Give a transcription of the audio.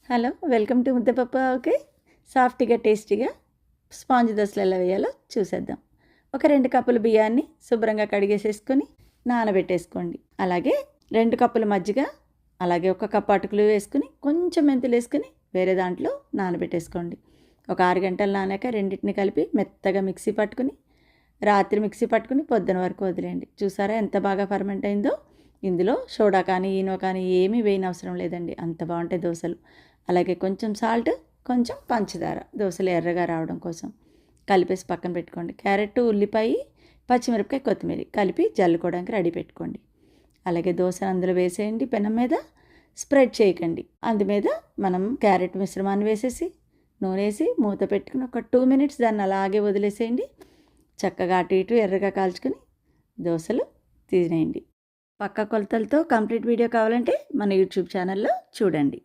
Hello, welcome to ముద్దపప్పు. Okay, సాఫ్ట్గా టేస్టీగా స్పాంజ్ దోశలు ఎలా వేయాలో చూసేద్దాం. ఒక 2 కప్పుల బియ్యాన్ని శుభ్రంగా కడిగేసేసుకొని నానబెట్టేసుకోండి. అలాగే 2 కప్పుల మజ్జిగ, అలాగే 1 కప్పు అటుకులు వేసుకుని కొంచెం మెంతులు వేసుకుని వేరే దాంట్లో నానబెట్టేసుకోండి. ఒక 6 గంటలు నానాక రెండింటిని కలిపి మెత్తగా మిక్సీ పట్టుకుని రాత్రి మిక్సీ పట్టుకుని పొద్దున వరకు వదిలేయండి. చూసారా ఎంత బాగా ఫర్మెంట్ అయిందో. ఇందులో సోడా కానీ ఈనో కానీ ఏమీ వేయనవసరం లేదండి, అంత బాగుంటాయి దోశలు. అలాగే కొంచెం సాల్ట్, కొంచెం పంచదార దోశలు ఎర్రగా రావడం కోసం కలిపేసి పక్కన పెట్టుకోండి. క్యారెట్, ఉల్లిపాయ, పచ్చిమిరపకాయ, కొత్తిమీర కలిపి జల్లుకోవడానికి రెడీ పెట్టుకోండి. అలాగే దోశను అందులో వేసేయండి. పెనం మీద స్ప్రెడ్ చేయకండి. అందు మీద మనం క్యారెట్ మిశ్రమాన్ని వేసేసి నూనె వేసి మూత పెట్టుకుని ఒక 2 మినిట్స్ దాన్ని అలాగే వదిలేసేయండి. చక్కగా అటు ఇటు ఎర్రగా కాల్చుకొని దోశలు తినేయండి. పక్క కొలతలతో కంప్లీట్ వీడియో కావాలంటే మన యూట్యూబ్ ఛానల్లో చూడండి.